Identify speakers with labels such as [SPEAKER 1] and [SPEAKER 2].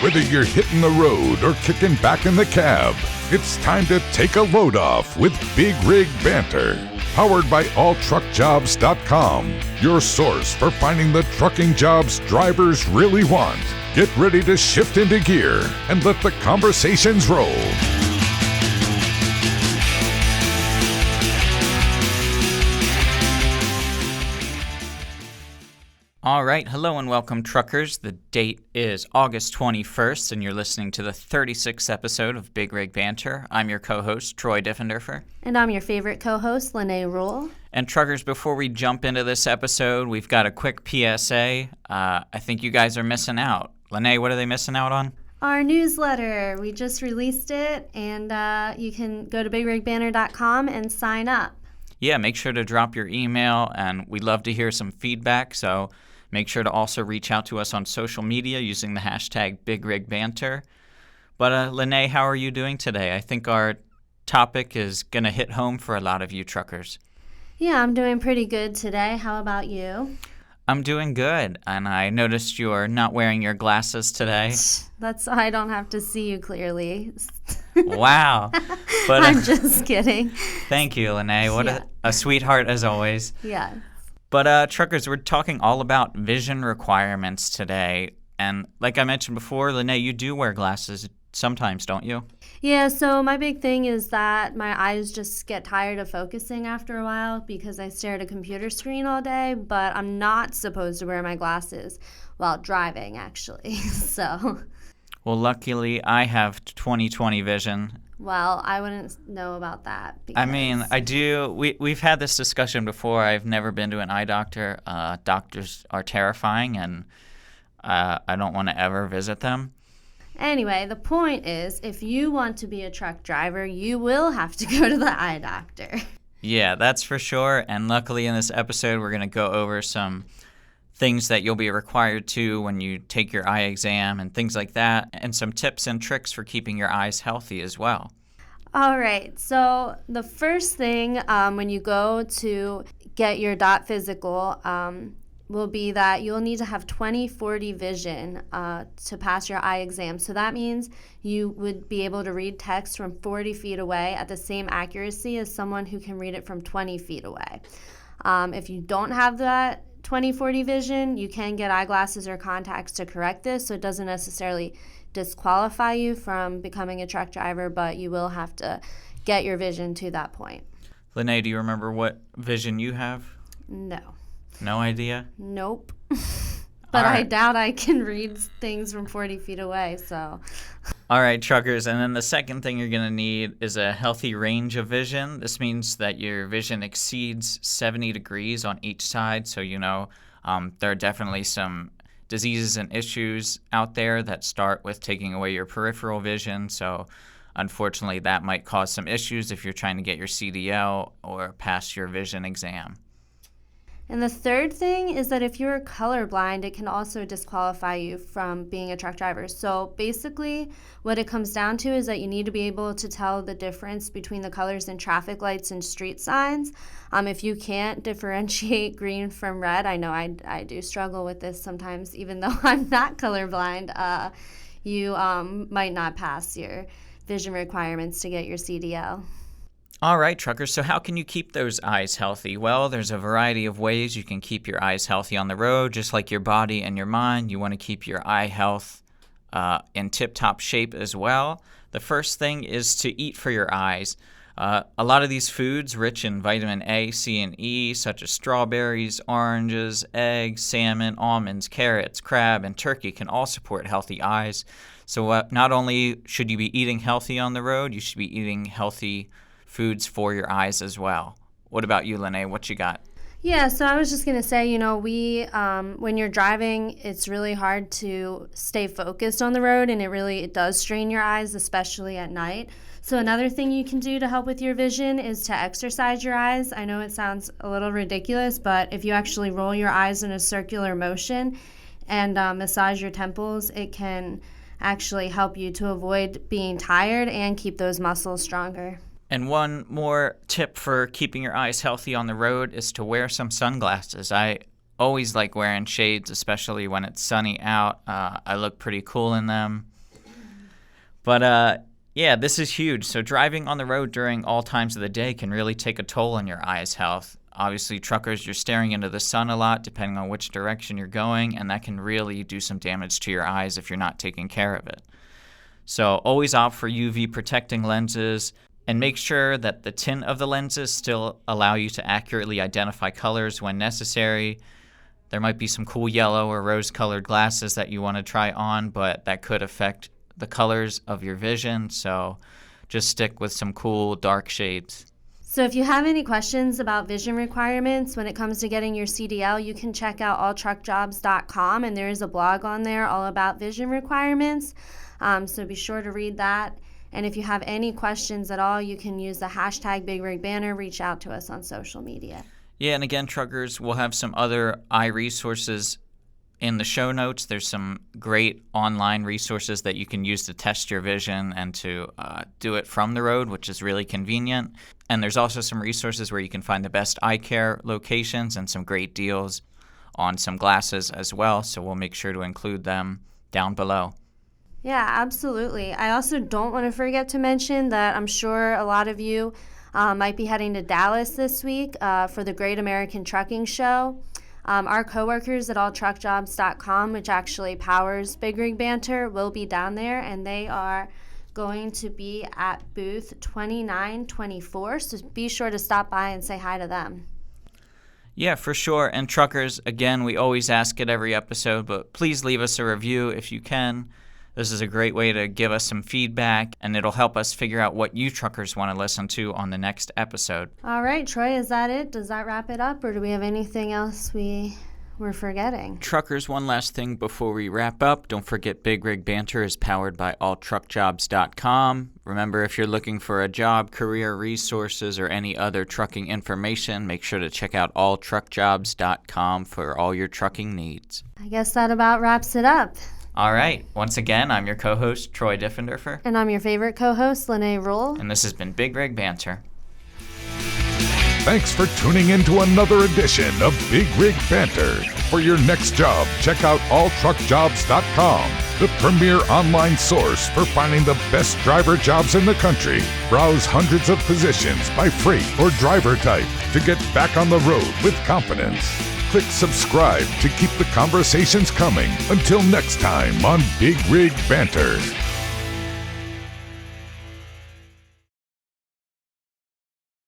[SPEAKER 1] Whether you're hitting the road or kicking back in the cab, it's time to take a load off with Big Rig Banter. Powered by alltruckjobs.com, your source for finding the trucking jobs drivers really want. Get ready to shift into gear and let the conversations roll.
[SPEAKER 2] All right, hello and welcome, truckers. The date is August 21st, and you're listening to the 36th episode of Big Rig Banter. I'm your co-host, Troy Diffenderfer.
[SPEAKER 3] And I'm your favorite co-host, Lenay.
[SPEAKER 2] And truckers, before we jump into this episode, we've got a quick PSA. I think you guys are missing out. Lenay, what are they missing out on?
[SPEAKER 3] Our newsletter. We just released it, and you can go to bigrigbanner.com and sign up.
[SPEAKER 2] Yeah, make sure to drop your email, and we'd love to hear some feedback, so make sure to also reach out to us on social media using the hashtag BigRigBanter. But Lenay, how are you doing today? I think our topic is going to hit home for a lot of you truckers.
[SPEAKER 3] Yeah, I'm doing pretty good today. How about you?
[SPEAKER 2] I'm doing good, and I noticed you're not wearing your glasses today.
[SPEAKER 3] That's I don't have to see you clearly.
[SPEAKER 2] Wow. But
[SPEAKER 3] I'm just kidding.
[SPEAKER 2] Thank you, Lenay. What a sweetheart as always.
[SPEAKER 3] Yeah.
[SPEAKER 2] But truckers, we're talking all about vision requirements today. And like I mentioned before, Lenay, you do wear glasses sometimes, don't you?
[SPEAKER 3] Yeah, so my big thing is that my eyes just get tired of focusing after a while because I stare at a computer screen all day, but I'm not supposed to wear my glasses while driving, actually. So.
[SPEAKER 2] Well, luckily, I have 20/20 vision.
[SPEAKER 3] Well, I wouldn't know about that.
[SPEAKER 2] I mean, I do. We've had this discussion before. I've never been to an eye doctor. Doctors are terrifying, and I don't want to ever visit them.
[SPEAKER 3] Anyway, the point is, if you want to be a truck driver, you will have to go to the eye doctor.
[SPEAKER 2] Yeah, that's for sure. And luckily, in this episode, we're going to go over some things that you'll be required to when you take your eye exam and things like that, and some tips and tricks for keeping your eyes healthy as well.
[SPEAKER 3] All right, so the first thing when you go to get your dot physical will be that you'll need to have 20/40 vision to pass your eye exam. So that means you would be able to read text from 40 feet away at the same accuracy as someone who can read it from 20 feet away. If you don't have that 20/40 vision, you can get eyeglasses or contacts to correct this, so it doesn't necessarily disqualify you from becoming a truck driver, but you will have to get your vision to that point.
[SPEAKER 2] Lenay, do you remember what vision you have?
[SPEAKER 3] No.
[SPEAKER 2] No idea?
[SPEAKER 3] Nope. But I doubt I can read things from 40 feet away, so.
[SPEAKER 2] All right, truckers, and then the second thing you're going to need is a healthy range of vision. This means that your vision exceeds 70 degrees on each side, so there are definitely some diseases and issues out there that start with taking away your peripheral vision, so unfortunately that might cause some issues if you're trying to get your CDL or pass your vision exam.
[SPEAKER 3] And the third thing is that if you're colorblind, it can also disqualify you from being a truck driver. So basically, what it comes down to is that you need to be able to tell the difference between the colors in traffic lights and street signs. If you can't differentiate green from red, I know I do struggle with this sometimes, even though I'm not colorblind, you might not pass your vision requirements to get your CDL.
[SPEAKER 2] All right, truckers, so how can you keep those eyes healthy? Well, there's a variety of ways you can keep your eyes healthy on the road. Just like your body and your mind, you want to keep your eye health in tip-top shape as well. The first thing is to eat for your eyes. A lot of these foods rich in vitamin A, C, and E, such as strawberries, oranges, eggs, salmon, almonds, carrots, crab, and turkey can all support healthy eyes. So not only should you be eating healthy on the road, you should be eating healthy foods for your eyes as well. What about you, Lenay? What you got?
[SPEAKER 3] Yeah, so I was just going to say, when you're driving, it's really hard to stay focused on the road, and it does strain your eyes, especially at night. So another thing you can do to help with your vision is to exercise your eyes. I know it sounds a little ridiculous, but if you actually roll your eyes in a circular motion and massage your temples, it can actually help you to avoid being tired and keep those muscles stronger.
[SPEAKER 2] And one more tip for keeping your eyes healthy on the road is to wear some sunglasses. I always like wearing shades, especially when it's sunny out. I look pretty cool in them. But yeah, this is huge. So driving on the road during all times of the day can really take a toll on your eye's health. Obviously, truckers, you're staring into the sun a lot depending on which direction you're going, and that can really do some damage to your eyes if you're not taking care of it. So always opt for UV protecting lenses, and make sure that the tint of the lenses still allow you to accurately identify colors when necessary. There might be some cool yellow or rose-colored glasses that you want to try on, but that could affect the colors of your vision, so just stick with some cool dark shades.
[SPEAKER 3] So if you have any questions about vision requirements when it comes to getting your CDL, you can check out alltruckjobs.com, and there is a blog on there all about vision requirements. So be sure to read that. And if you have any questions at all, you can use the hashtag BigRigBanner. Reach out to us on social media.
[SPEAKER 2] Yeah, and again, truckers, we'll have some other eye resources in the show notes. There's some great online resources that you can use to test your vision and to do it from the road, which is really convenient. And there's also some resources where you can find the best eye care locations and some great deals on some glasses as well. So we'll make sure to include them down below.
[SPEAKER 3] Yeah, absolutely. I also don't want to forget to mention that I'm sure a lot of you might be heading to Dallas this week for the Great American Trucking Show. Our coworkers at alltruckjobs.com, which actually powers Big Rig Banter, will be down there, and they are going to be at booth 2924, so be sure to stop by and say hi to them.
[SPEAKER 2] Yeah, for sure. And truckers, again, we always ask it every episode, but please leave us a review if you can. This is a great way to give us some feedback, and it'll help us figure out what you truckers want to listen to on the next episode.
[SPEAKER 3] All right, Troy, is that it? Does that wrap it up, or do we have anything else we're forgetting?
[SPEAKER 2] Truckers, one last thing before we wrap up. Don't forget Big Rig Banter is powered by alltruckjobs.com. Remember, if you're looking for a job, career resources, or any other trucking information, make sure to check out alltruckjobs.com for all your trucking needs.
[SPEAKER 3] I guess that about wraps it up.
[SPEAKER 2] All right. Once again, I'm your co-host, Troy Diffenderfer.
[SPEAKER 3] And I'm your favorite co-host, Lenay Rule.
[SPEAKER 2] And this has been Big Rig Banter.
[SPEAKER 1] Thanks for tuning in to another edition of Big Rig Banter. For your next job, check out alltruckjobs.com, the premier online source for finding the best driver jobs in the country. Browse hundreds of positions by freight or driver type to get back on the road with confidence. Click subscribe to keep the conversations coming. Until next time on Big Rig Banter.